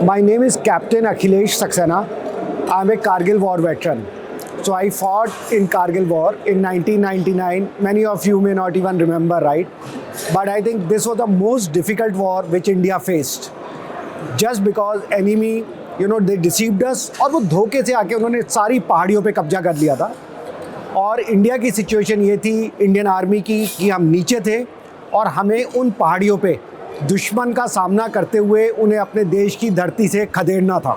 My name is Captain Akhilesh Saxena. I'm a Kargil War veteran. So I fought in Kargil War in 1999. Many of you may not even remember, right? But I think this was the most difficult war which India faced. Just because enemy, they deceived us और वो धोखे से आके उन्होंने सारी पहाड़ियों पे कब्जा कर लिया था. और इंडिया की सिचुएशन ये थी इंडियन आर्मी की कि हम नीचे थे और हमें उन पहाड़ियों पे दुश्मन का सामना करते हुए उन्हें अपने देश की धरती से खदेड़ना था.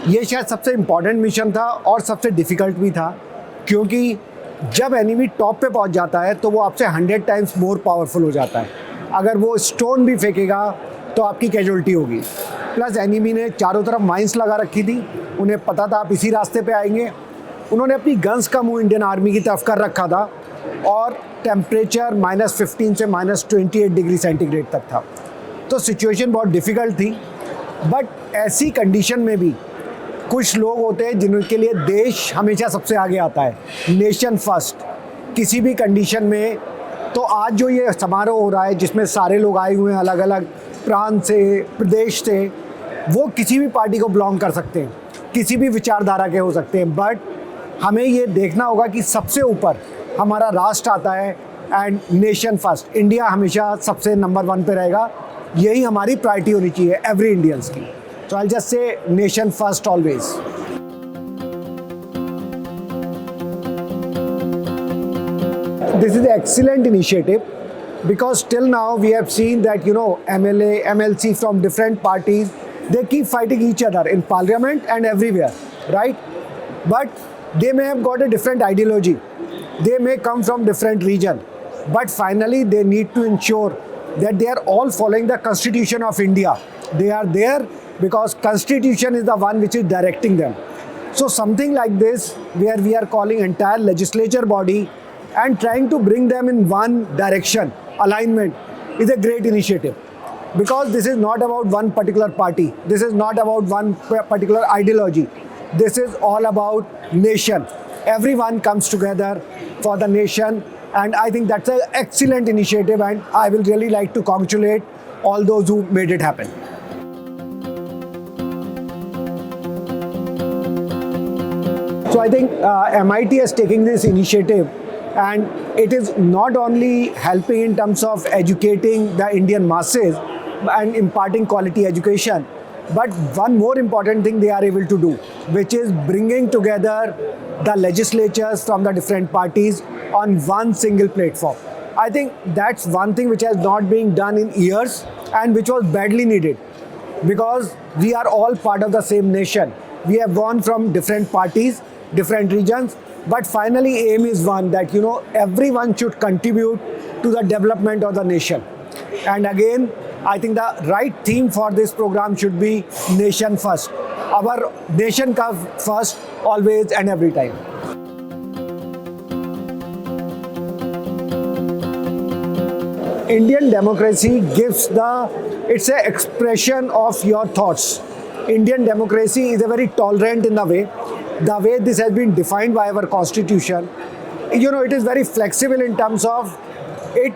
ये शायद सबसे इम्पॉर्टेंट मिशन था और सबसे डिफ़िकल्ट भी था, क्योंकि जब एनिमी टॉप पे पहुंच जाता है तो वो आपसे 100 टाइम्स मोर पावरफुल हो जाता है. अगर वो स्टोन भी फेंकेगा तो आपकी कैजुअल्टी होगी. प्लस एनिमी ने चारों तरफ माइंस लगा रखी थी, उन्हें पता था आप इसी रास्ते पे आएंगे. उन्होंने अपनी गन्स का मुंह इंडियन आर्मी की तरफ कर रखा था और टेम्परेचर -15 से -28 डिग्री सेंटीग्रेड तक था. तो सिचुएशन बहुत डिफ़िकल्ट थी. बट ऐसी कंडीशन में भी कुछ लोग होते हैं जिनके लिए देश हमेशा सबसे आगे आता है. नेशन फर्स्ट किसी भी कंडीशन में. तो आज जो ये समारोह हो रहा है जिसमें सारे लोग आए हुए हैं अलग अलग प्रांत से, प्रदेश से, वो किसी भी पार्टी को बिलोंग कर सकते हैं, किसी भी विचारधारा के हो सकते हैं. बट हमें ये देखना होगा कि सबसे ऊपर हमारा राष्ट्र आता है एंड नेशन फर्स्ट. इंडिया हमेशा सबसे नंबर 1 पे रहेगा. यही हमारी प्रायोरिटी होनी चाहिए एवरी इंडियंस की. So I'll just say nation first always. This is an excellent initiative because till now we have seen that MLA, MLC from different parties, they keep fighting each other in parliament and everywhere, right? But they may have got a different ideology. They may come from different region, but finally they need to ensure that they are all following the Constitution of India. They are there because Constitution is the one which is directing them. So something like this, where we are calling entire legislature body and trying to bring them in one direction, alignment, is a great initiative. Because this is not about one particular party. This is not about one particular ideology. This is all about nation. Everyone comes together for the nation, and I think that's an excellent initiative, and I will really like to congratulate all those who made it happen. So I think MIT is taking this initiative, and it is not only helping in terms of educating the Indian masses and imparting quality education, but one more important thing they are able to do, which is bringing together the legislatures from the different parties on one single platform. I think that's one thing which has not been done in years and which was badly needed, because we are all part of the same nation. We have gone from different parties, different regions, but finally aim is one, that everyone should contribute to the development of the nation. And again, I think the right theme for this program should be nation first. Our nation comes first always and every time. Indian democracy it's an expression of your thoughts. Indian democracy is a very tolerant in the way this has been defined by our constitution. It is very flexible in terms of it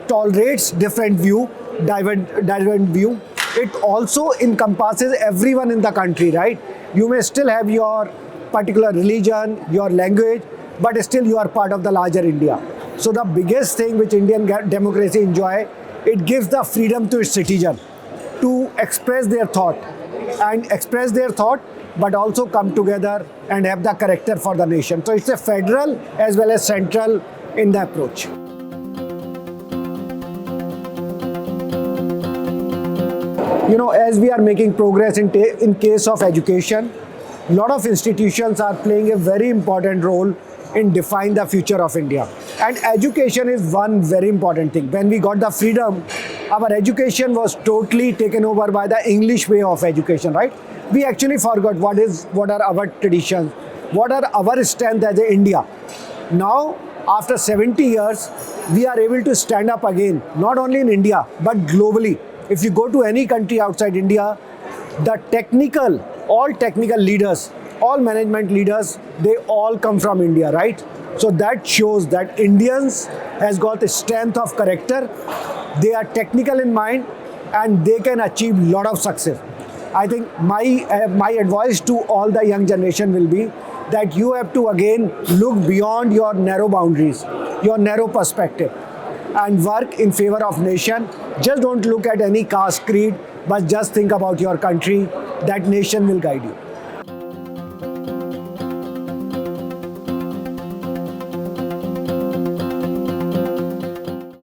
tolerates different view, divergent view. It also encompasses everyone in the country, right? You may still have your particular religion, your language, but still you are part of the larger India. So the biggest thing which Indian democracy enjoy, it gives the freedom to its citizen to express their thought, but also come together and have the character for the nation. So it's a federal as well as central in the approach. As we are making progress in case of education, a lot of institutions are playing a very important role in defining the future of India. And education is one very important thing. When we got the freedom, our education was totally taken over by the English way of education, right? We actually forgot what are our traditions, what are our strength as a India. Now, after 70 years, we are able to stand up again, not only in India, but globally. If you go to any country outside India, all technical leaders, all management leaders, they all come from India, right? So that shows that Indians has got a strength of character. They are technical in mind and they can achieve lot of success. I think my advice to all the young generation will be that you have to again look beyond your narrow boundaries, your narrow perspective, and work in favor of nation. Just don't look at any caste, creed, but just think about your country. That nation will guide you.